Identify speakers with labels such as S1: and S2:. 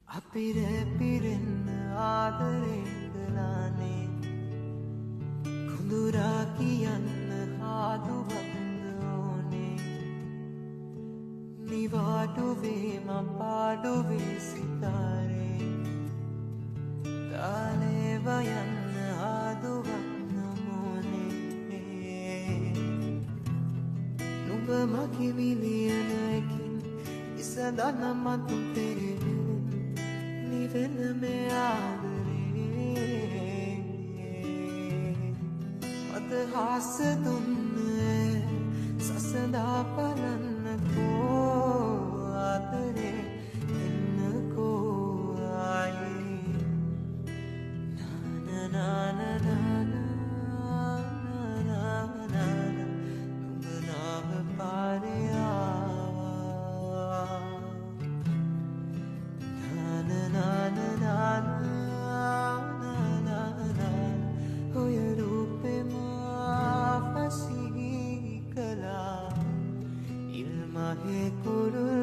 S1: අපිරැපිරෙන්න ආදරේ කළානේ කුඳුරා කියන්න හාදුවන්න ඕනේ නිවාඩුවේ මං පාඩුවේ සිතාරේ තාලේව යන්න හාදුවන්න ඕනේ නුඹ මගේ විලියන එකින් ඉසදන මතු තෙරෙන නිවෙන මේ ආදරේ මත හාස දුන්නේ සසඳා බලන්නකෝ ආදරේ එන්නකෝ ආයේ නුඹ නාම පාරේ ආවා ඔය රූපෙම ෆසිහි කළා ඉල්මහේ කුරුල්ලා